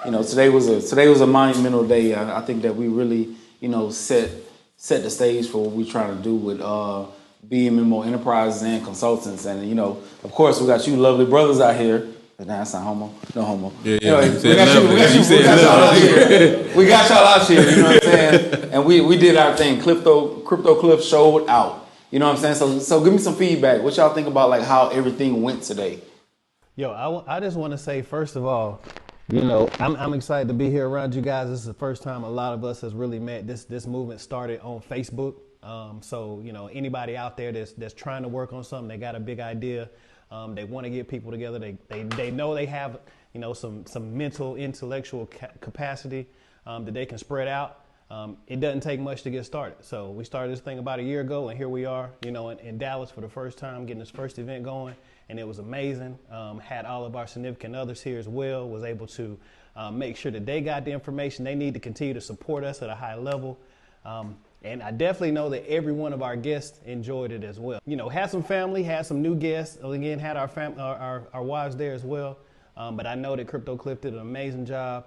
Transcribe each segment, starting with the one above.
today was a monumental day. I think that we really, set the stage for what we're trying to do with BMMO Enterprises and Consultants. And, of course, we got you lovely brothers out here. Nah, that's not homo. No homo. Yeah. We got y'all out here. We got y'all out here, you know what I'm saying? And we did our thing. Crypto Cliff showed out. You know what I'm saying? So give me some feedback. What y'all think about like how everything went today? Yo, I just want to say, first of all, I'm excited to be here around you guys. This is the first time a lot of us has really met. This movement started on Facebook. So anybody out there that's trying to work on something, they got a big idea. They want to get people together. They know they have some mental, intellectual capacity that they can spread out. It doesn't take much to get started. So we started this thing about a year ago, and here we are, in Dallas for the first time, getting this first event going, and it was amazing. Had all of our significant others here as well, was able to make sure that they got the information they need to continue to support us at a high level. And I definitely know that every one of our guests enjoyed it as well. Had some family, had some new guests, again, had our wives there as well. But I know that Crypto Cliff did an amazing job.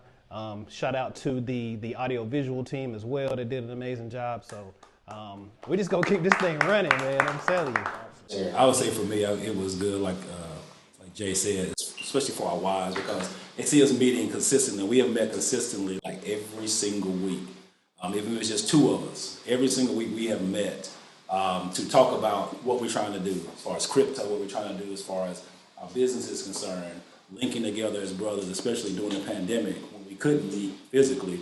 Shout out to the audio visual team as well that did an amazing job. So we just gonna keep this thing running, man. I'm telling you. I would say for me, it was good, like Jay said, especially for our wives, because they see us meeting consistently. We have met consistently like every single week. Even if it's just two of us, every single week we have met to talk about what we're trying to do as far as crypto, what we're trying to do as far as our business is concerned, linking together as brothers, especially during the pandemic when we couldn't meet physically,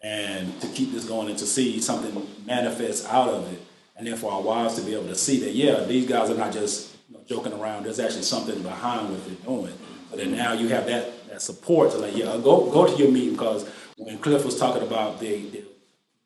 and to keep this going and to see something manifest out of it. And then for our wives to be able to see that, yeah, these guys are not just joking around, there's actually something behind what they're doing. But then now you have that support to like, yeah, go to your meeting, because when Cliff was talking about the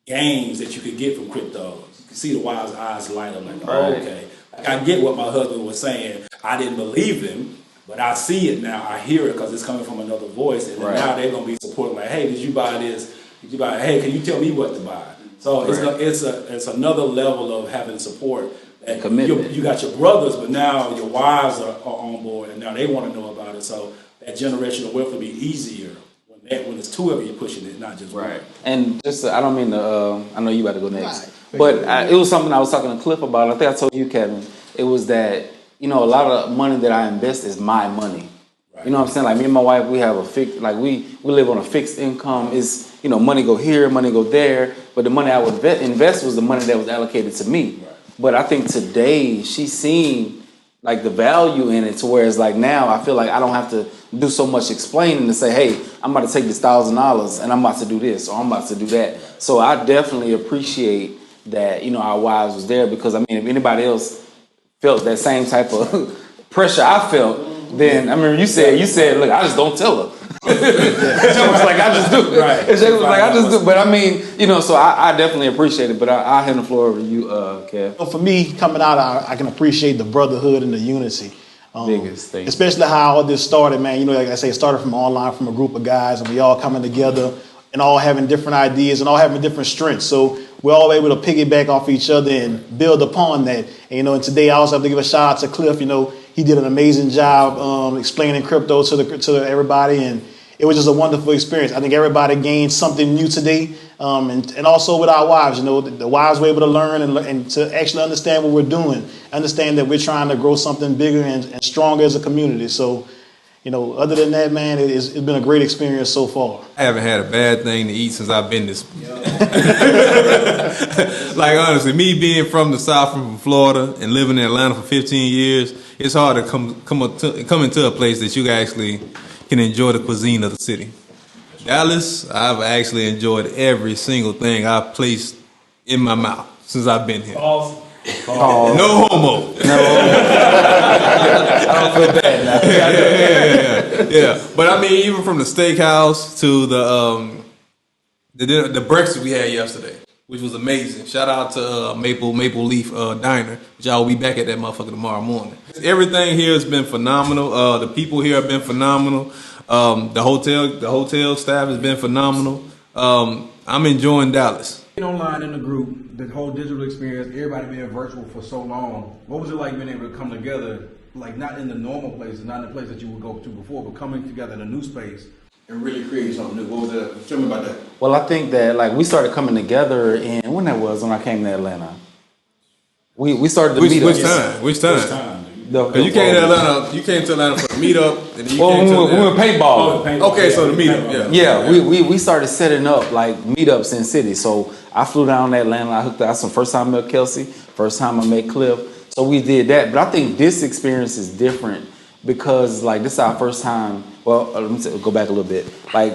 gains that you could get from crypto, you can see the wives' eyes light up like, oh, okay. Like I get what my husband was saying. I didn't believe him, but I see it now. I hear it because it's coming from another voice. And then now they're going to be supporting like, hey, did you buy this? Did you buy it? Hey, can you tell me what to buy? So it's another level of having support. And commitment. You got your brothers, but now your wives are on board, and now they want to know about it. So that generational wealth will be easier when it's two of you pushing it, not just one. And just, I don't mean to, I know you about to go next, but it was something I was talking to Cliff about. I think I told you, Kevin, it was that, a lot of money that I invest is my money. Right. You know what I'm saying? Like me and my wife, we have a fixed, like we live on a fixed income. Is money go here, money go there, but the money I would invest was the money that was allocated to me. Right. But I think today she's seen like the value in it, to where it's like now I feel like I don't have to do so much explaining to say, hey, I'm about to take this $1,000 and I'm about to do this or I'm about to do that. So I definitely appreciate that, our wives was there, because I mean, if anybody else felt that same type of pressure I felt, then I remember you said, look, I just don't tell her. It was like, I just do. Right. It was like, I just do. But I mean, so I definitely appreciate it. But I'll hand the floor over to you, Kev. For me, coming out, I can appreciate the brotherhood and the unity. Biggest thing. Especially how all this started, man. Like I say, it started from online, from a group of guys, and we all coming together and all having different ideas and all having different strengths. So we're all able to piggyback off each other and build upon that. And today I also have to give a shout out to Cliff. He did an amazing job explaining crypto to everybody, and it was just a wonderful experience. I think everybody gained something new today, and also with our wives. The wives were able to learn and to actually understand what we're doing, understand that we're trying to grow something bigger and stronger as a community. So, other than that, man, it's been a great experience so far. I haven't had a bad thing to eat since I've been this. Like honestly, me being from the South, from Florida, and living in Atlanta for 15 years, it's hard to come into a place that you actually can enjoy the cuisine of the city. Dallas, I've actually enjoyed every single thing I've placed in my mouth since I've been here. Pause. No homo. I don't feel bad now. Yeah. But I mean, even from the steakhouse to the breakfast we had yesterday, which was amazing. Shout out to Maple Leaf Diner, which I will be back at that motherfucker tomorrow morning. Everything here has been phenomenal. The people here have been phenomenal. The hotel staff has been phenomenal. I'm enjoying Dallas. Online in the group, the whole digital experience, everybody being virtual for so long. What was it like being able to come together, like not in the normal places, not in the place that you would go to before, but coming together in a new space and really creating something new? What was that? Tell me about that. Well, I think that like we started coming together, and when I came to Atlanta, we started to meet up. Which time? Because you came to Atlanta. You came to Atlanta for the meetup, and then you came to we went paintball. Okay, so the meetup, Yeah, we started setting up like meetups in cities. So I flew down to Atlanta. I hooked up. That's the first time I met Kelsey. First time I met Cliff. So we did that. But I think this experience is different because like this is our first time. Well, let me go back a little bit. Like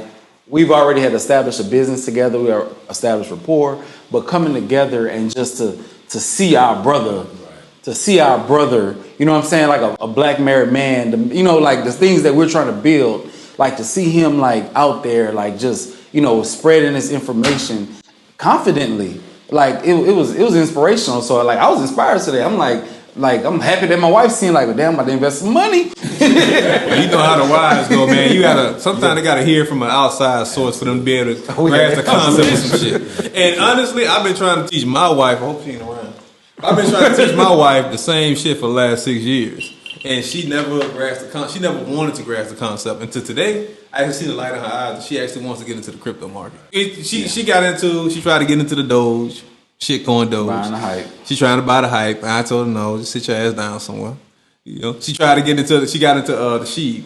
we've already had established a business together. We are established rapport. But coming together and just to see our brother. To see our brother, you know what I'm saying, like a black married man, you know, like the things that we're trying to build, like to see him like out there, like just, you know, spreading this information confidently, like it was inspirational. So like I was inspired today. I'm like I'm happy that my wife's seeing like, well, damn, I'm about to invest some money. Well, you know how the wives go, man. You gotta sometimes they gotta hear from an outside source for them to be able to grasp the concept of some shit. And honestly, I've been trying to teach my wife. I hope she ain't around. I've been trying to teach my wife the same shit for the last 6 years, and she never grasped the concept. She never wanted to grasp the concept until today. I actually see the light in her eyes. She actually wants to get into the crypto market. She tried to get into the Doge, shitcoin Doge. Buying the hype. She trying to buy the hype. And I told her no, just sit your ass down somewhere. You know, she tried to get into. She got into the sheep,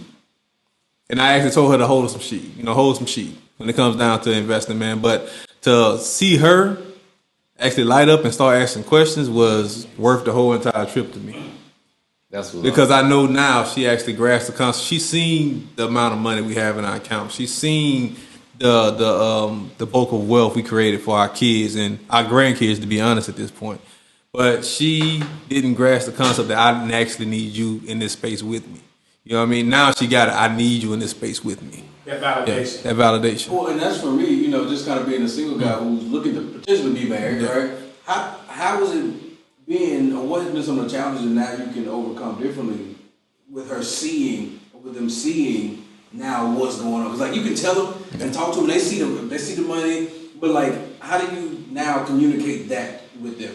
and I actually told her to hold some sheep. You know, hold some sheep when it comes down to investing, man. But to see her actually light up and start asking questions was worth the whole entire trip to me. That's what because I know now she actually grasped the concept. She's seen the amount of money we have in our account. She's seen the bulk of wealth we created for our kids and our grandkids, to be honest, at this point. But she didn't grasp the concept that I didn't actually need you in this space with me. You know what I mean? Now she got it. I need you in this space with me. That validation. Yeah, that validation. Well, and that's for me, you know, just kind of being a single guy who's looking to potentially be married, right? How was it being, or what have been some of the challenges now you can overcome differently with her seeing, with them seeing now what's going on? Because like you can tell them and talk to them, they see the money, but like how do you now communicate that with them?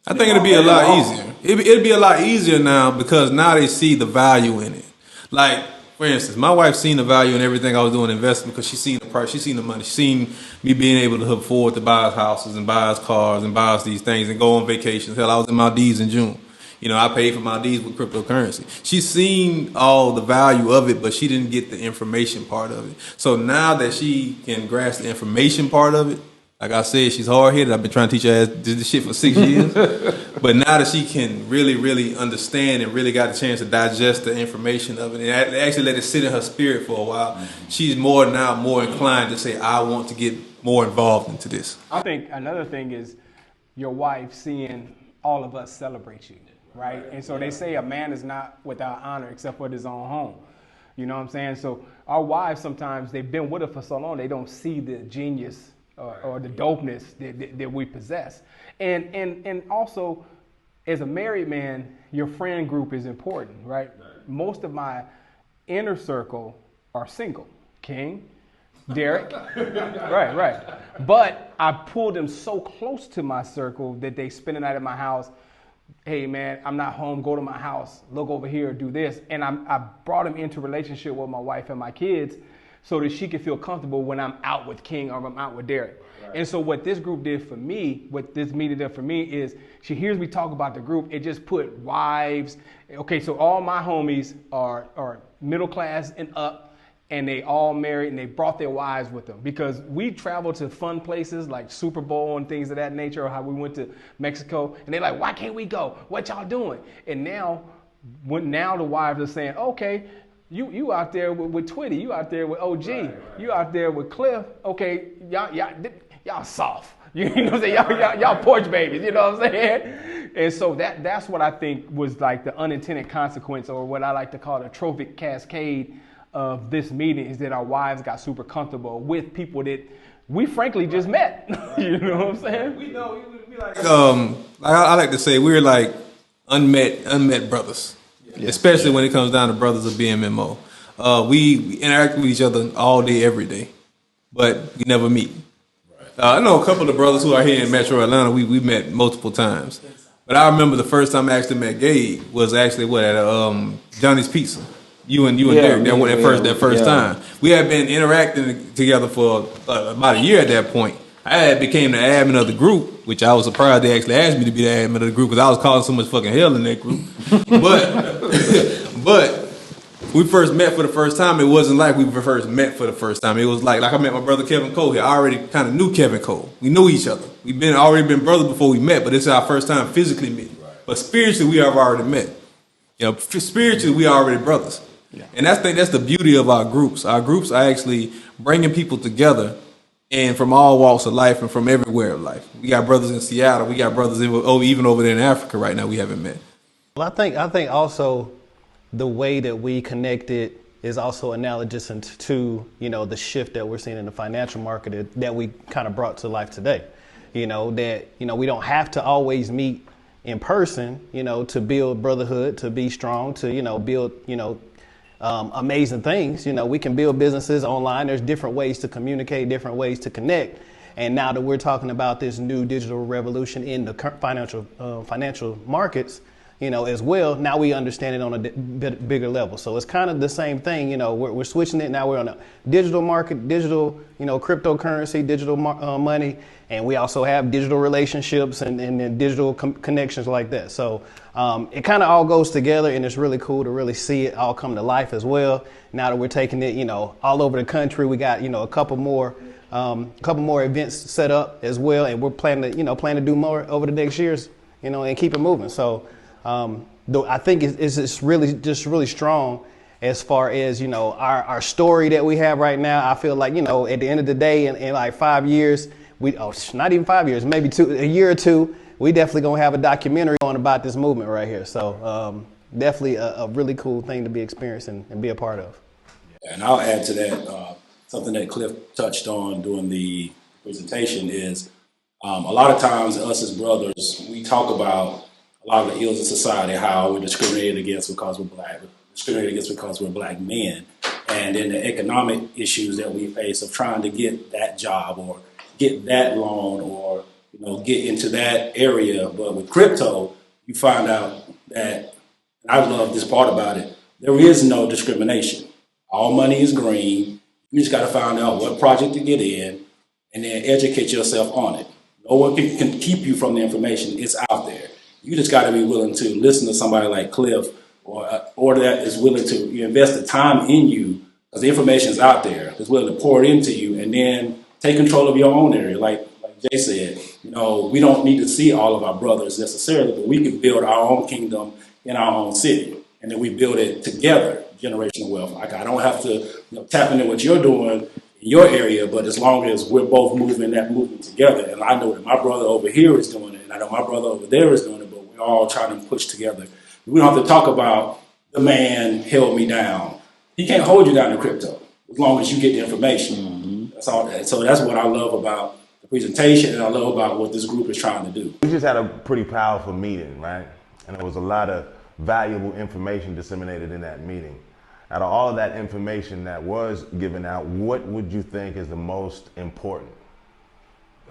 I think it'll be a lot easier. It'll be a lot easier now because now they see the value in it. Like, for instance, my wife seen the value in everything I was doing investing because she seen the price, she seen the money, she seen me being able to afford to buy us houses and buy us cars and buy us these things and go on vacations. Hell, I was in Maldives in June. You know, I paid for Maldives with cryptocurrency. She's seen all the value of it, but she didn't get the information part of it. So now that she can grasp the information part of it, like I said, she's hard-headed. I've been trying to teach her this shit for 6 years. But now that she can really, really understand and really got the chance to digest the information of it and actually let it sit in her spirit for a while, she's more inclined to say, I want to get more involved into this. I think another thing is your wife seeing all of us celebrate you, right? And so they say a man is not without honor except for his own home. You know what I'm saying? So our wives sometimes, they've been with us for so long, they don't see the genius or the dopeness that we possess. And also, as a married man, your friend group is important, right? Most of my inner circle are single. King, Derek, right. But I pulled them so close to my circle that they spend the night at my house. Hey man, I'm not home, go to my house, look over here, do this. And I brought them into relationship with my wife and my kids so that she could feel comfortable when I'm out with King or I'm out with Derek. Right. And so what this group did for me, what this meeting did for me is she hears me talk about the group, it just put wives. Okay, so all my homies are middle class and up, and they all married and they brought their wives with them because we traveled to fun places like Super Bowl and things of that nature, or how we went to Mexico, and they're like, why can't we go? What y'all doing? And now the wives are saying, okay, you out there with Twitty, you out there with OG, right. You out there with Cliff. Okay, y'all soft. You know what I'm saying? Y'all porch babies. You know what I'm saying? And so that's what I think was like the unintended consequence, or what I like to call the trophic cascade of this meeting, is that our wives got super comfortable with people that we frankly just met. You know what I'm saying? We know we like. I like to say we're like unmet brothers. Yeah. Especially when it comes down to brothers of BMMO. We interact with each other all day, every day, but we never meet. Right. I know a couple of brothers who are here in Metro Atlanta. We met multiple times. But I remember the first time I actually met Gabe was actually at Johnny's Pizza. You and Yeah, Derek, that me, went that first yeah. time. We had been interacting together for about a year at that point. I had became the admin of the group, which I was surprised they actually asked me to be the admin of the group because I was causing so much fucking hell in that group. But we first met for the first time. It wasn't like we first met for the first time. It was like I met my brother Kevin Cole here. I already kind of knew Kevin Cole. We knew each other. We've already been brothers before we met, but this is our first time physically meeting. Right. But spiritually, we have already met. You know, spiritually, we are already brothers. Yeah. And I think that's the beauty of our groups. Our groups are actually bringing people together, and from all walks of life and from everywhere of life. We got brothers in Seattle. We got brothers even over there in Africa right now. We haven't met. Well, I think also the way that we connected is also analogous to the shift that we're seeing in the financial market that we kind of brought to life today. That we don't have to always meet in person, to build brotherhood, to be strong, to build amazing things. We can build businesses online. There's different ways to communicate, different ways to connect. And now that we're talking about this new digital revolution in the financial markets, as well, now we understand it on a bigger level. So it's kind of the same thing. We're switching it. Now we're on a digital market, digital, cryptocurrency, digital money. And we also have digital relationships and digital connections like that. So it kind of all goes together, and it's really cool to really see it all come to life as well. Now that we're taking it, all over the country, we got, a couple more events set up as well. And we're planning to do more over the next years, and keep it moving. So I think it's really strong as far as, our story that we have right now. I feel like, at the end of the day, in like 5 years, not even 5 years, maybe a year or two, we definitely gonna have a documentary on about this movement right here. So definitely a really cool thing to be experiencing and be a part of. And I'll add to that, something that Cliff touched on during the presentation is a lot of times us as brothers, we talk about a lot of the ills of society, how we're discriminated against because we're black, because we're black men, and then the economic issues that we face of trying to get that job or get that loan or get into that area. But with crypto, you find out that, and I love this part about it, there is no discrimination. All money is green. You just got to find out what project to get in and then educate yourself on it. No one can keep you from the information. It's out there. You just got to be willing to listen to somebody like Cliff or that is willing to invest the time in you, because the information is out there, is willing to pour it into you, and then take control of your own area. Like Jay said, we don't need to see all of our brothers necessarily, but we can build our own kingdom in our own city, and then we build it together, generational wealth. Like, I don't have to tap into what you're doing in your area, but as long as we're both moving that movement together, and I know that my brother over here is doing it, and I know my brother over there is doing it, but we're all trying to push together. We don't have to talk about the man held me down. He can't hold you down in crypto as long as you get the information. Mm-hmm. That's all. So that's what I love about the presentation, and I love about what this group is trying to do. We just had a pretty powerful meeting, right? And there was a lot of valuable information disseminated in that meeting. Out of all of that information that was given out, what would you think is the most important?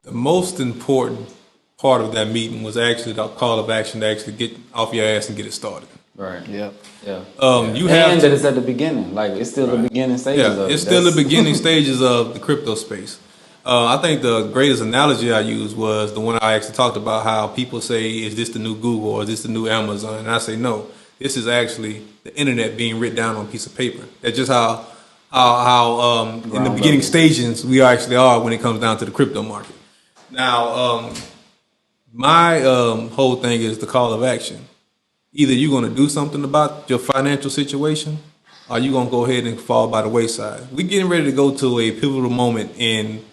The most important part of that meeting was actually the call of action to actually get off your ass and get it started. Right. Yep. Yeah. You have that it's at the beginning. Like, it's still the beginning stages of it. It's still the beginning stages of the crypto space. I think the greatest analogy I used was the one I actually talked about, how people say, is this the new Google or is this the new Amazon? And I say, no, this is actually the internet being written down on a piece of paper. That's just how in the beginning stages we actually are when it comes down to the crypto market. Now, my whole thing is the call of action. Either you're going to do something about your financial situation, or you're going to go ahead and fall by the wayside. We're getting ready to go to a pivotal moment in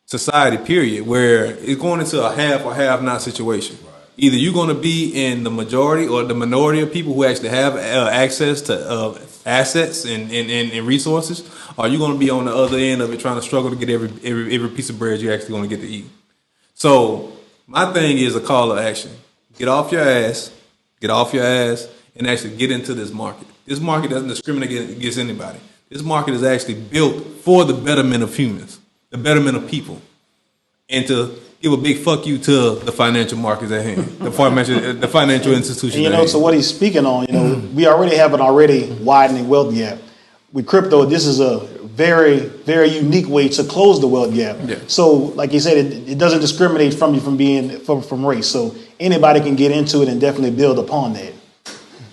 society, period, where it's going into a have or have not situation. Right. Either you're going to be in the majority or the minority of people who actually have access to assets and resources, or you're going to be on the other end of it trying to struggle to get every piece of bread you're actually going to get to eat. So my thing is a call to action. Get off your ass, and actually get into this market. This market doesn't discriminate against anybody. This market is actually built for the betterment of humans, the betterment of people. and to give a big fuck you to the financial markets at hand, the financial institutions. And, you know, so what he's speaking on, you know, we already have an already widening wealth gap. With crypto, this is a very, very unique way to close the wealth gap. Yeah. So, like you said, it doesn't discriminate from you from race. So anybody can get into it and definitely build upon that.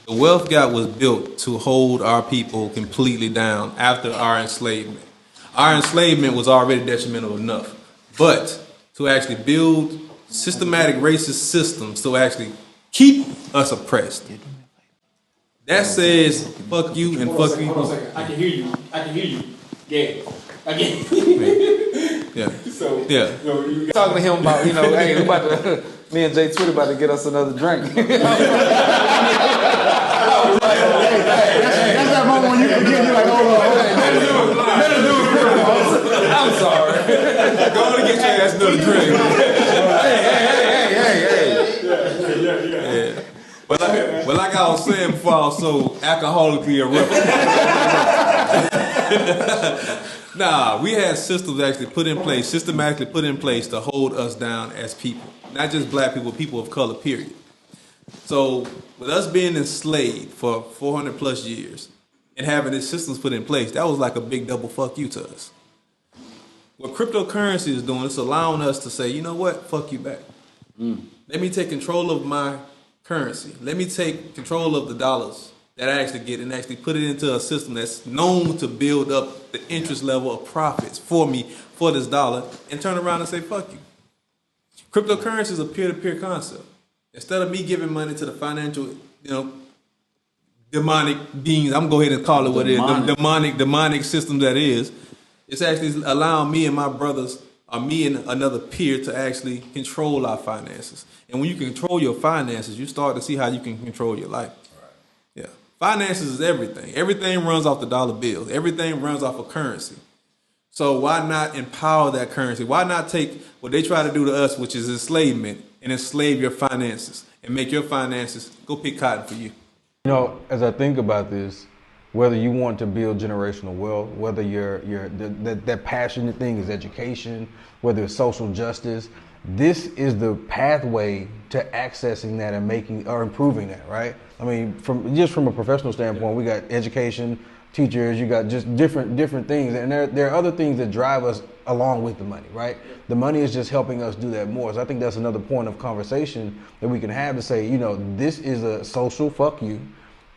The wealth gap was built to hold our people completely down after our enslavement. Our enslavement was already detrimental enough, but to actually build systematic racist systems to actually keep us oppressed. That says fuck you and fuck you. Hold on a second. I can hear you. Yeah. I can. Yeah. So Yeah. you Talking to him about, you know, hey, we about to, me and Jay Twitter about to get us another drink. That's that moment when you forget, you're like, I'm sorry. Go on and get your ass another drink. Hey. Yeah. But like I was saying before, I was so alcoholically erupted. Nah, we had systems actually put in place, systematically put in place to hold us down as people. Not just black people, people of color, period. So with us being enslaved for 400 plus years and having these systems put in place, that was like a big double fuck you to us. What cryptocurrency is doing, it's allowing us to say, you know what, fuck you back. Let me take control of my currency. Let me take control of the dollars that I actually get and actually put it into a system that's known to build up the interest level of profits for me, for this dollar, and turn around and say, fuck you. Cryptocurrency is a peer-to-peer concept. Instead of me giving money to the financial, demonic beings, I'm going to go ahead and call it what it is, the demonic system that is, it's actually allowing me and my brothers, or me and another peer, to actually control our finances. And when you control your finances, you start to see how you can control your life. Yeah. Finances is everything. Everything runs off the dollar bills. Everything runs off of currency. So why not empower that currency? Why not take what they try to do to us, which is enslavement, and enslave your finances and make your finances go pick cotton for you? You know, as I think about this, whether you want to build generational wealth, whether that passionate thing is education, whether it's social justice, this is the pathway to accessing that and making or improving that, right? I mean, from a professional standpoint, we got education, teachers, you got just different things, and there are other things that drive us along with the money, right? The money is just helping us do that more. So I think that's another point of conversation that we can have to say, this is a social fuck you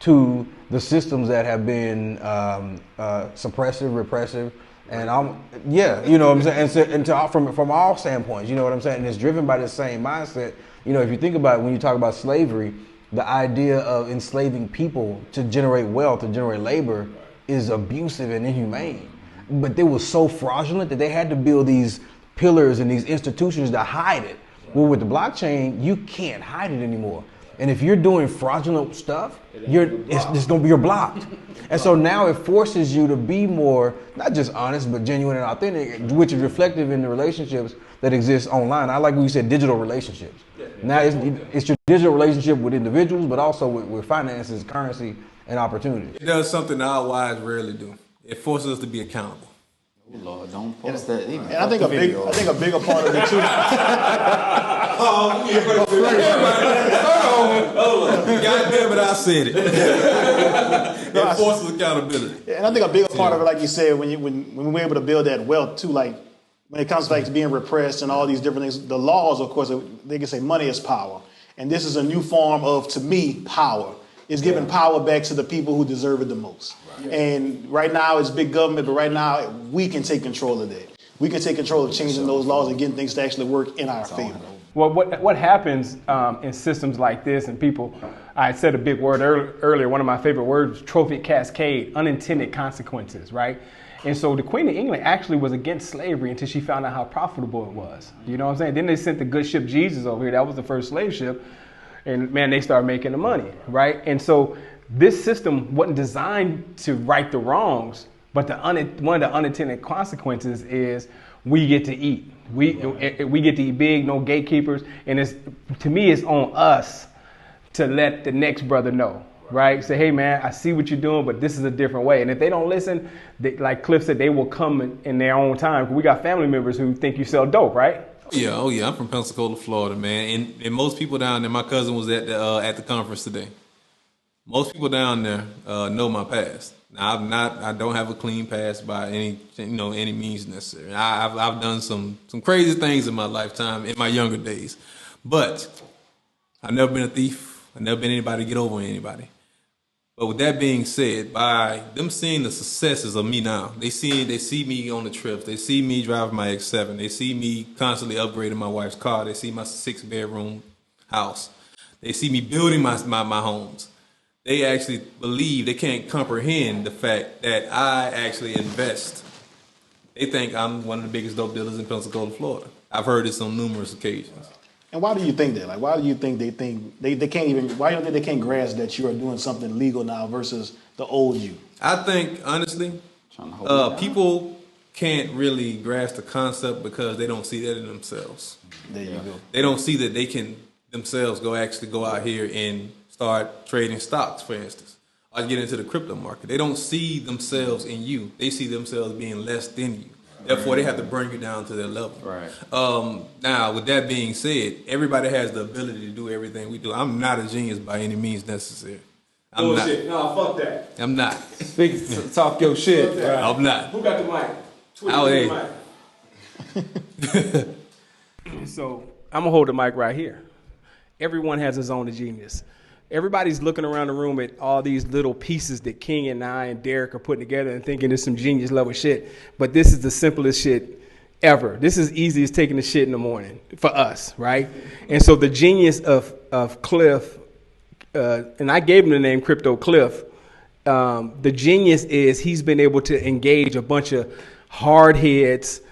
to the systems that have been suppressive, repressive, and you know what I'm saying, and from all standpoints, you know what I'm saying, and it's driven by the same mindset. If you think about it, when you talk about slavery, the idea of enslaving people to generate wealth, to generate labor, is abusive and inhumane. But they were so fraudulent that they had to build these pillars and these institutions to hide it. Well, with the blockchain, you can't hide it anymore. And if you're doing fraudulent stuff, you're blocked. And so now it forces you to be more, not just honest, but genuine and authentic, which is reflective in the relationships that exist online. I like what you said, digital relationships. Now it's your digital relationship with individuals, but also with finances, currency, and opportunity. It does something that our wives rarely do. It forces us to be accountable. Oh Lord, don't post that. And I think a bigger part of it too. God damn it, I said it. It forces accountability. And I think a bigger part of it, like you said, when we're able to build that wealth too, like when it comes to like being repressed and all these different things, the laws, of course, they can say money is power. And this is a new form of, to me, power. It's giving power back to the people who deserve it the most. Right. And right now it's big government, but right now we can take control of that. We can take control of changing those laws and getting things to actually work in our favor. Well, what happens in systems like this, and people, I said a big word earlier, one of my favorite words, trophic cascade, unintended consequences, right? And so the Queen of England actually was against slavery until she found out how profitable it was. You know what I'm saying? Then they sent the good ship Jesus over here. That was the first slave ship. And man, they started making the money, right? And so this system wasn't designed to right the wrongs, but one of the unintended consequences is we get to eat. We get to eat big, no gatekeepers. And to me, it's on us to let the next brother know, right? Say, hey, man, I see what you're doing, but this is a different way. And if they don't listen, like Cliff said, they will come in their own time. We got family members who think you sell dope, right? Oh yeah, I'm from Pensacola, Florida, man. And most people down there, my cousin was at the conference today. Most people down there know my past. Now, I don't have a clean past by any means necessary. I've done some crazy things in my lifetime, in my younger days. But I've never been a thief. I've never been anybody to get over on anybody. But with that being said, by them seeing the successes of me now, they see me on the trips. They see me driving my X7. They see me constantly upgrading my wife's car. They see my 6-bedroom house. They see me building my homes. They actually believe, they can't comprehend the fact that I actually invest. They think I'm one of the biggest dope dealers in Pensacola, Florida. I've heard this on numerous occasions. And why do you think that? Like, why do you think they can't even? Why do you think they can't grasp that you are doing something legal now versus the old you? I think honestly, people can't really grasp the concept because they don't see that in themselves. There you go. They don't see that they can themselves go out here and start trading stocks, for instance, or get into the crypto market. They don't see themselves in you. They see themselves being less than you. Therefore, they have to bring you down to their level. Right. Now, with that being said, everybody has the ability to do everything we do. I'm not a genius by any means necessary. I'm Bullshit. No, fuck that. I'm not. Talk your shit. Right. I'm not. Who got the mic? The mic. So I'm gonna hold the mic right here. Everyone has his own genius. Everybody's looking around the room at all these little pieces that King and I and Derek are putting together and thinking it's some genius level shit. But this is the simplest shit ever. This is easy as taking a shit in the morning for us, right? And so the genius of Cliff, and I gave him the name Crypto Cliff. The genius is he's been able to engage a bunch of hard heads,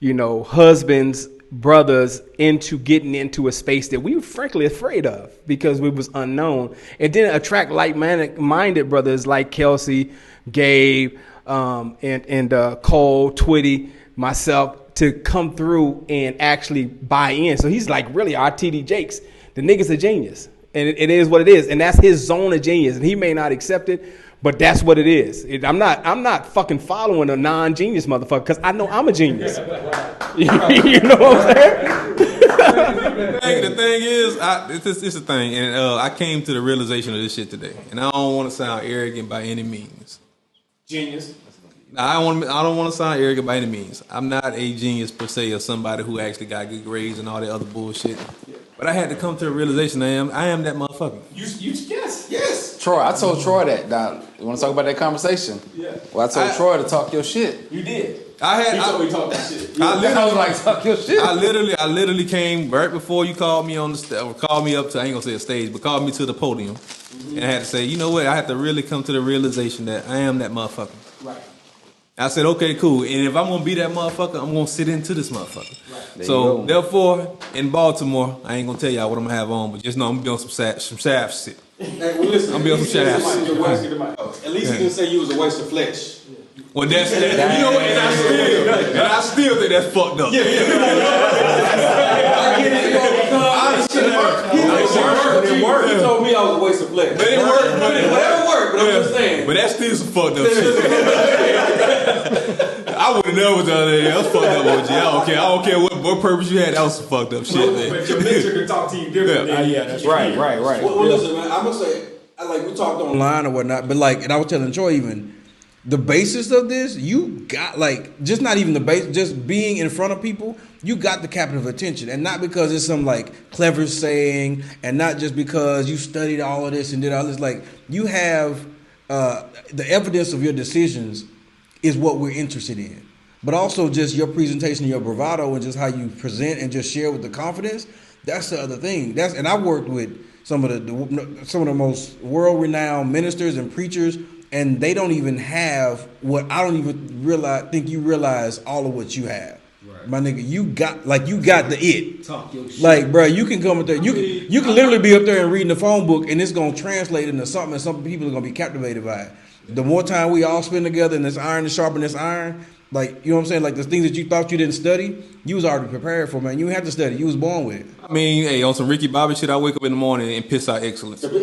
husbands, brothers into getting into a space that we were frankly afraid of because it was unknown. It didn't attract like-minded brothers like Kelsey, Gabe, and Cole, Twitty, myself to come through and actually buy in. So he's like really our TD Jakes. The nigga's a genius. And it is what it is. And that's his zone of genius. And he may not accept it, but that's what it is. I'm not fucking following a non-genius motherfucker because I know I'm a genius. You know what I'm saying? The thing is, it's a thing, and I came to the realization of this shit today. And I don't want to sound arrogant by any means. Genius. I don't want to sound arrogant by any means. I'm not a genius per se or somebody who actually got good grades and all that other bullshit. But I had to come to the realization I am that motherfucker. Yes. Troy, I told Troy that. Now, you want to talk about that conversation? Yeah. Well, I told Troy to talk your shit. You did. He told me to talk that shit. I was like, talk your shit. I literally came right before you called me on called me up to, I ain't gonna say a stage, but called me to the podium. Mm-hmm. And I had to say, you know what? I had to really come to the realization that I am that motherfucker. Right. I said, okay, cool. And if I'm gonna be that motherfucker, I'm gonna sit into this motherfucker. Right. So therefore, in Baltimore, I ain't gonna tell y'all what I'm gonna have on, but just know I'm gonna be on some shaft shit. Hey, well, listen, I'm gonna be on some shaft shit. At least he didn't say you was a waste of flesh. Well, that's you know what? And I still think that's fucked up. I get it. It worked. He told me I was a waste of flesh. But it worked. Whatever worked, but I'm just saying. But that's still some fucked up shit. I would have never done that. That was fucked up, OG. I don't care what purpose you had. That was some fucked up shit, man. But your mentor can talk to you differently. Yeah, that's right. Well, listen, man. I'm gonna say, we talked online or whatnot, but and I was telling Troy even. The basis of this, you got just not even the base, just being in front of people, you got the captive attention. And not because it's some clever saying and not just because you studied all of this and did all this. You have the evidence of your decisions is what we're interested in. But also just your presentation, your bravado, and just how you present and just share with the confidence. That's the other thing. And I worked with some of the most world-renowned ministers and preachers. And they don't even have what I don't even think you realize all of what you have. Right. My nigga, you got the it. Talk your shit. Bro, you can come up there. You can literally be up there and reading the phone book and it's gonna translate into something and some people are gonna be captivated by it. The more time we all spend together and this iron to sharpen this iron, you know what I'm saying? The things that you thought you didn't study, you was already prepared for, man. You didn't have to study. You was born with it. I mean, hey, on some Ricky Bobby shit, I wake up in the morning and piss out excellence. But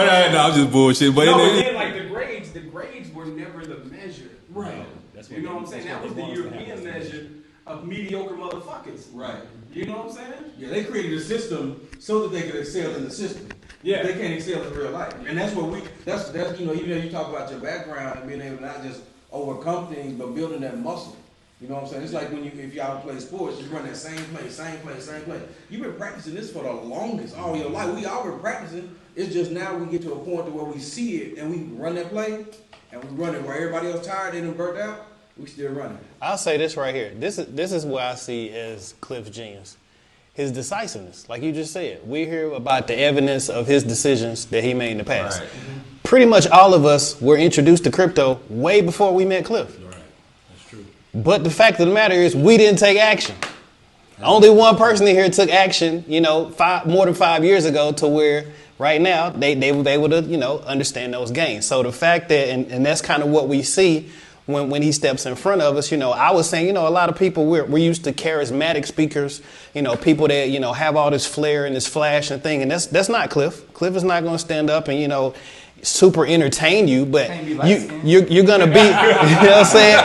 I'm just bullshit. But the grades were never the measure. Right. You know what I'm saying? That was the European measure of mediocre motherfuckers. Right. You know what I'm saying? Yeah, they created a system so that they could excel in the system. Yeah. They can't excel in real life. And that's what that's you know, even though you talk about your background and being able to not just overcome things, but building that muscle. You know what I'm saying? It's like when if y'all play sports, you run that same play. You've been practicing this for the longest, all your life. We all been practicing. It's just now we get to a point to where we see it and we run that play and we run it where everybody else tired and burnt out. We still running. I'll say this right here. This is what I see as Cliff's genius. His decisiveness, like you just said. We hear about the evidence of his decisions that he made in the past. Right. Pretty much all of us were introduced to crypto way before we met Cliff. Right. That's true. But the fact of the matter is we didn't take action. Only one person in here took action, more than 5 years ago, to where right now they were able to, understand those gains. So the fact that, and that's kind of what we see when he steps in front of us. I was saying, a lot of people, we're used to charismatic speakers, people that, have all this flair and this flash and thing. And that's not Cliff. Cliff is not going to stand up and, super entertain you, but you're going to be, you know what I'm saying?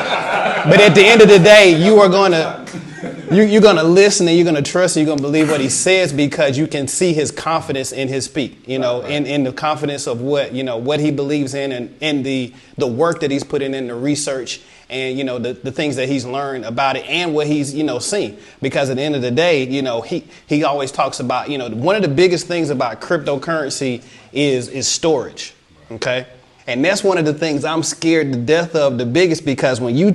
But at the end of the day, you're going to listen and you're going to trust and you're going to believe what he says, because you can see his confidence in his speak, in the confidence of what he believes in, and the work that he's putting in the research and, the things that he's learned about it and what he's, seen. Because at the end of the day, he always talks about, one of the biggest things about cryptocurrency is storage. Okay. And that's one of the things I'm scared to death of, the biggest, because when you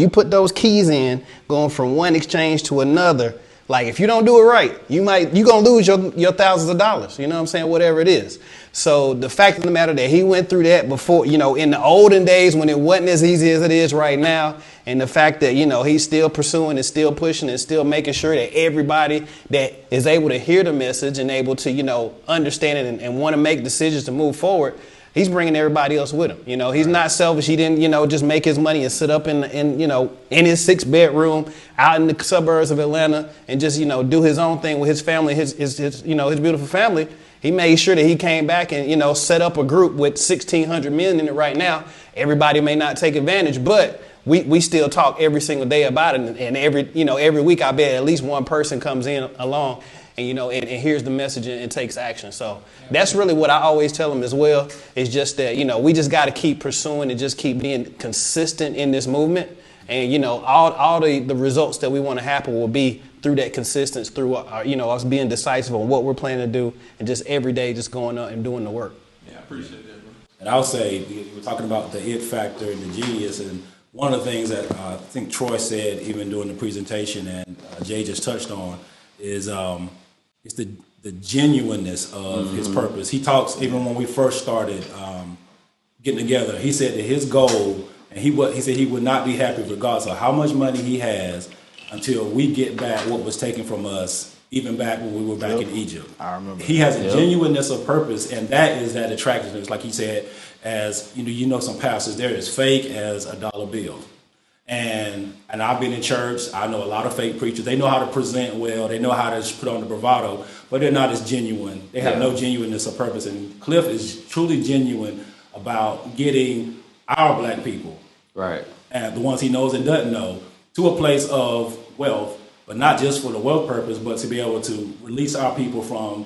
put those keys in, going from one exchange to another, like if you don't do it right, you're going to lose your thousands of dollars, you know what I'm saying? Whatever it is. So the fact of the matter that he went through that before, in the olden days when it wasn't as easy as it is right now, and the fact that, he's still pursuing and still pushing and still making sure that everybody that is able to hear the message and able to, understand it and want to make decisions to move forward, he's bringing everybody else with him. He's not selfish. He didn't, just make his money and sit up in his 6-bedroom out in the suburbs of Atlanta and just, do his own thing with his family, his beautiful family. He made sure that he came back and, set up a group with 1,600 men in it right now. Everybody may not take advantage, but we still talk every single day about it. And every week I bet at least one person comes in along and, and hears the message and takes action. So that's really what I always tell them as well. It's just that, we just got to keep pursuing and just keep being consistent in this movement. And, all the results that we want to happen will be through that consistency, through, us being decisive on what we're planning to do and just every day just going out and doing the work. Yeah, I appreciate that, bro. And I'll say, we're talking about the it factor and the genius. And one of the things that I think Troy said, even during the presentation, and Jay just touched on, is it's the genuineness of his purpose. He talks, even when we first started getting together, he said that his goal, and he said he would not be happy regardless of how much money he has until we get back what was taken from us, even back when we were back in Egypt. I remember. He has a genuineness of purpose, and that is that attractiveness, like he said, as some pastors, they're as fake as a dollar bill. And I've been in church. I know a lot of fake preachers. They know how to present well. They know how to put on the bravado, but they're not as genuine. They have no genuineness of purpose. And Cliff is truly genuine about getting our black people, Right. and the ones he knows and doesn't know, to a place of wealth, but not just for the wealth purpose, but to be able to release our people from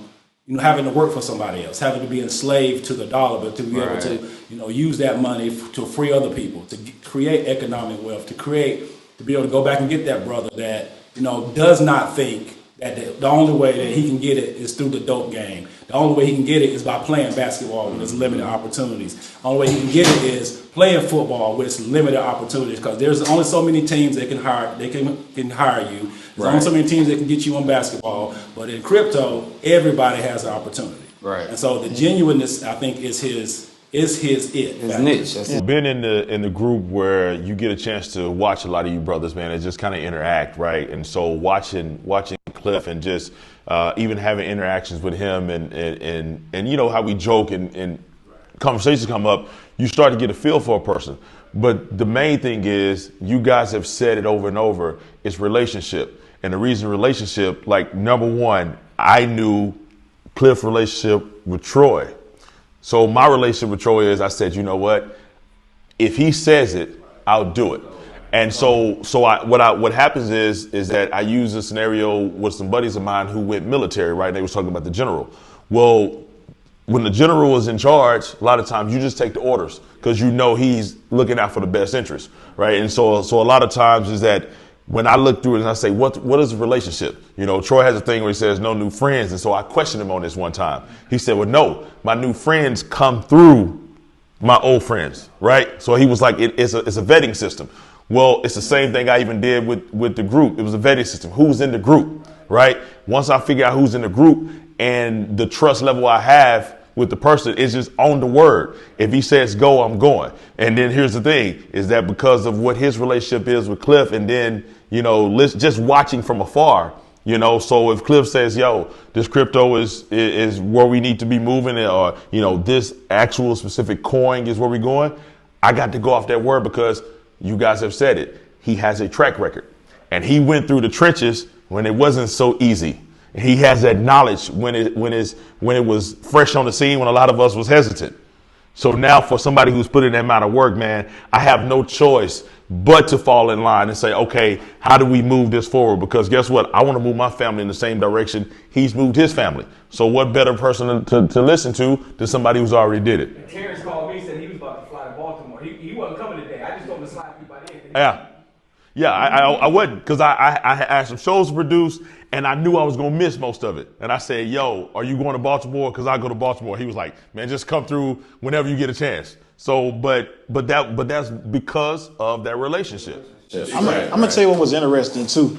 having to work for somebody else, having to be enslaved to the dollar, but to be able to, use that money to free other people, to create economic wealth, to be able to go back and get that brother that, does not think that the only way that he can get it is through the dope game. The only way he can get it is by playing basketball with its limited opportunities. The only way he can get it is playing football with its limited opportunities, because there's only so many teams that can hire you. There's only so many teams that can get you on basketball. But in crypto, everybody has an opportunity. Right. And so the genuineness, I think, is his niche. That's it. Been in the group where you get a chance to watch a lot of you brothers, man, and just kind of interact, right? And so watching Cliff and just even having interactions with him and how we joke and conversations come up, you start to get a feel for a person. But the main thing is, you guys have said it over and over, it's relationship. And the reason relationship, like, number one, I knew Cliff's relationship with Troy. So my relationship with Troy is, I said, you know what? If he says it, I'll do it. And so what happens is that I use a scenario with some buddies of mine who went military, right? They was talking about the general. Well, when the general is in charge, a lot of times you just take the orders because you know he's looking out for the best interest, right? And so a lot of times is that when I look through it and I say, what is the relationship? You know, Troy has a thing where he says no new friends. And so I questioned him on this one time. He said, well, no, my new friends come through my old friends, right? So he was like, it's a vetting system. Well, it's the same thing I even did with the group. It was a vetting system. Who's in the group, right? Once I figure out who's in the group and the trust level I have with the person is just on the word. If he says go, I'm going. And then here's the thing is that because of what his relationship is with Cliff and then, you know, just watching from afar, you know, so if Cliff says, yo, this crypto is where we need to be moving or, you know, this actual specific coin is where we're going. I got to go off that word because you guys have said it. He has a track record and he went through the trenches when it wasn't so easy. He has that knowledge when it was fresh on the scene, when a lot of us was hesitant. So now for somebody who's put in that amount of work, man, I have no choice but to fall in line and say, okay, how do we move this forward? Because guess what? I want to move my family in the same direction he's moved his family. So what better person to listen to than somebody who's already did it? Terrence called me and said he was about to fly to Baltimore. He wasn't coming today. I just told him to slide people in. Yeah, I wouldn't because I had some shows to produce and I knew I was going to miss most of it. And I said, yo, are you going to Baltimore? Because I go to Baltimore. He was like, man, just come through whenever you get a chance. So, but that's because of that relationship. I'm going to tell you what was interesting too.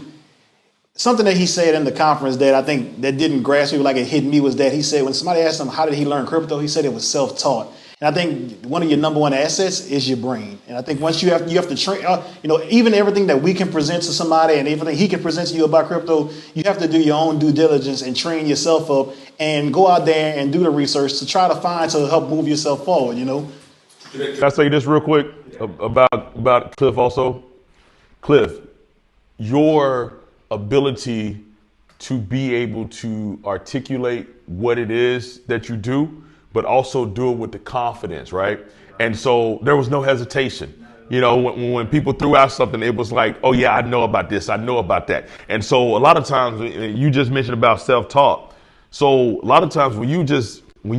Something that he said in the conference that I think that didn't grasp people like it hit me was that he said when somebody asked him, how did he learn crypto? He said it was self-taught. And I think one of your number one assets is your brain. And I think once you have to train, you know, even everything that we can present to somebody and everything he can present to you about crypto, you have to do your own due diligence and train yourself up and go out there and do the research to try to find to help move yourself forward, you know. Can I say this real quick about Cliff also? Cliff, your ability to be able to articulate what it is that you do, but also do it with the confidence, right? And so there was no hesitation. You know, when people threw out something, it was like, oh yeah, I know about this, I know about that. And so a lot of times, you just mentioned about self-taught. So a lot of times when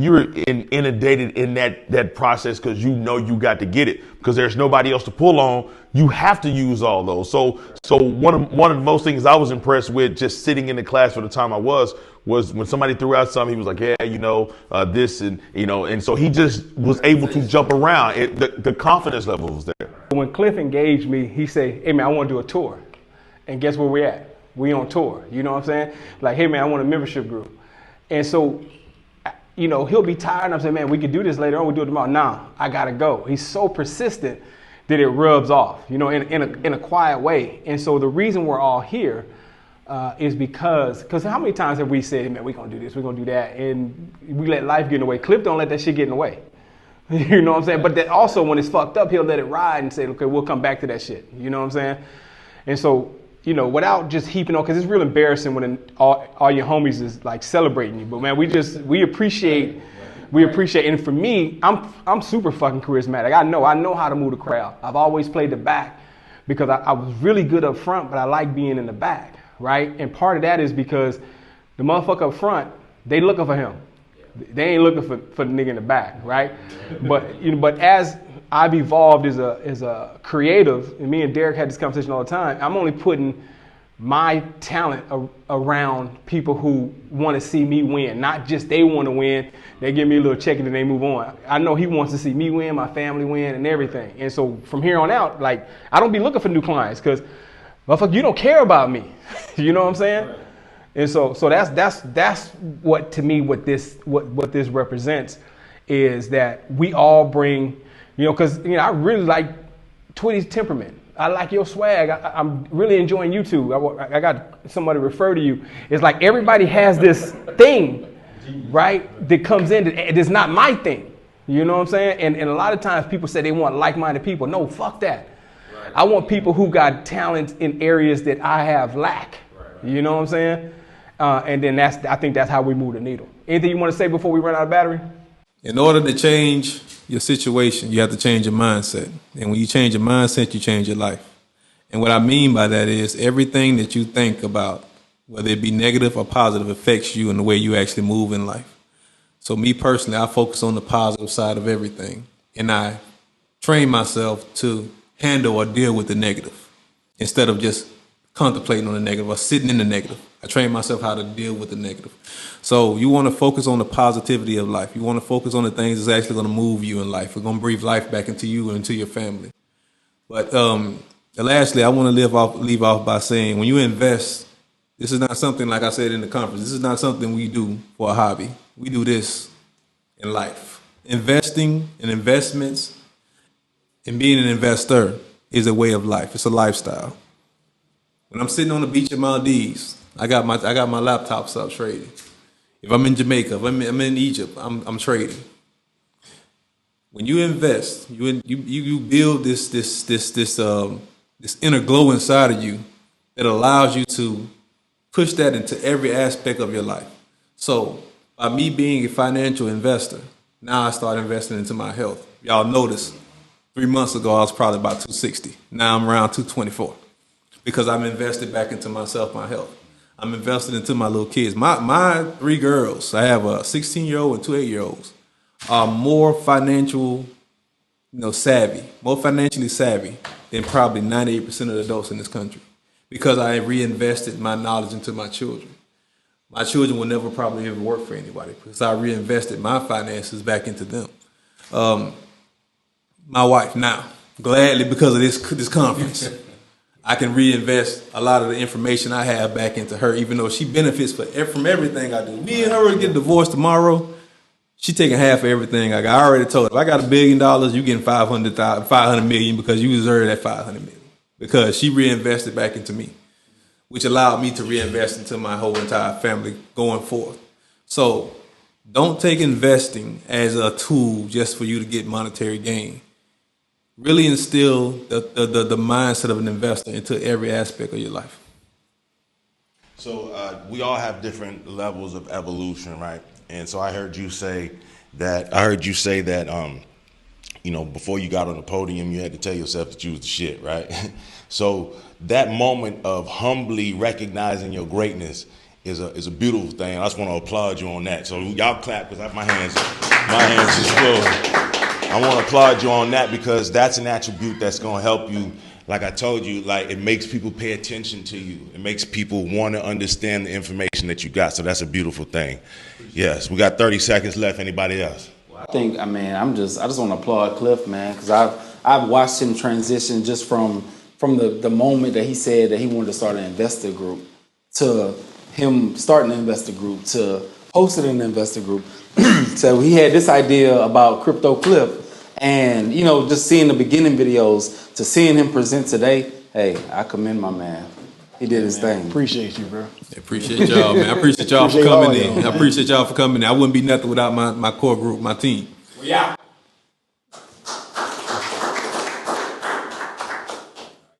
you're inundated in that process because you know you got to get it because there's nobody else to pull on, you have to use all those. So one of the most things I was impressed with just sitting in the class for the time I was when somebody threw out something, he was like, yeah, you know, this and, you know, and so he just was able to jump around. The confidence level was there. When Cliff engaged me, he said, hey man, I want to do a tour. And guess where we're at? We on tour. You know what I'm saying? Like, hey man, I want a membership group. And so, you know, he'll be tired and I'm saying, man, we could do this later on. We'll do it tomorrow. Nah, I got to go. He's so persistent that it rubs off, you know, in a quiet way. And so the reason we're all here is because how many times have we said, man, we're going to do this, we're going to do that. And we let life get in the way. Cliff don't let that shit get in the way. You know what I'm saying? But that also when it's fucked up, he'll let it ride and say, okay, we'll come back to that shit. You know what I'm saying? And so, you know, without just heaping on, because it's real embarrassing when all your homies is like celebrating you. But man, we appreciate. And for me, I'm super fucking charismatic. I know how to move the crowd. I've always played the back because I was really good up front, but I like being in the back, right? And part of that is because the motherfucker up front, they looking for him. They ain't looking for the nigga in the back, right? But as I've evolved as a creative, and me and Derek had this conversation all the time, I'm only putting my talent around people who want to see me win, not just they want to win. They give me a little check and then they move on. I know he wants to see me win, my family win, and everything. And so from here on out, like, I don't be looking for new clients because, motherfucker, you don't care about me. You know what I'm saying? Right. And so that's what, to me, what this represents is that we all bring, you know, because, you know, I really like Twitty's temperament. I like your swag. I'm really enjoying you two. I got somebody to refer to you. It's like everybody has this thing, right, that comes in. It's not my thing. You know what I'm saying? And a lot of times people say they want like-minded people. No, fuck that. Right. I want people who got talents in areas that I have lack. Right. You know what I'm saying? And then I think that's how we move the needle. Anything you want to say before we run out of battery? In order to change your situation, you have to change your mindset. And when you change your mindset, you change your life. And what I mean by that is everything that you think about, whether it be negative or positive, affects you and the way you actually move in life. So me personally, I focus on the positive side of everything. And I train myself to handle or deal with the negative instead of just contemplating on the negative or sitting in the negative. I train myself how to deal with the negative. So you want to focus on the positivity of life. You want to focus on the things that's actually going to move you in life. We're going to breathe life back into you and into your family. But lastly, I want to leave off by saying when you invest, this is not something, like I said in the conference, this is not something we do for a hobby. We do this in life. Investing in investments and being an investor is a way of life. It's a lifestyle. When I'm sitting on the beach in Maldives, I got my laptops up trading. If I'm in Jamaica, if I'm in Egypt, I'm trading. When you invest, you build this inner glow inside of you that allows you to push that into every aspect of your life. So by me being a financial investor, now I start investing into my health. Y'all notice 3 months ago I was probably about 260. Now I'm around 224 because I'm invested back into myself, my health. I'm invested into my little kids. My 3 girls, I have a 16-year-old and 2 8-year-olds, are more financially savvy than probably 98% of the adults in this country because I reinvested my knowledge into my children. My children will never probably ever work for anybody because I reinvested my finances back into them. My wife now, gladly because of this conference, I can reinvest a lot of the information I have back into her, even though she benefits from everything I do. Me and her will get divorced tomorrow. She taking half of everything I got. I already told her, if I got $1 billion, you getting 500 million because you deserve that 500 million. Because she reinvested back into me, which allowed me to reinvest into my whole entire family going forth. So don't take investing as a tool just for you to get monetary gain. Really instill the mindset of an investor into every aspect of your life. So we all have different levels of evolution, right? And so I heard you say that, before you got on the podium, you had to tell yourself that you was the shit, right? So that moment of humbly recognizing your greatness is a beautiful thing. I just want to applaud you on that. So y'all clap because my hands is full. I want to applaud you on that because that's an attribute that's going to help you. Like I told you, it makes people pay attention to you. It makes people want to understand the information that you got. So that's a beautiful thing. Yes, we got 30 seconds left. Anybody else? I just want to applaud Cliff, man, because I've watched him transition just from the moment that he said that he wanted to start an investor group to him starting an investor group to hosting an investor group. So he had this idea about Crypto Cliff. And, just seeing the beginning videos to seeing him present today, hey, I commend my man. He did his thing. Appreciate you, bro. Appreciate y'all, man. I appreciate y'all for coming in. I appreciate y'all for coming in. I wouldn't be nothing without my core group, my team. Yeah.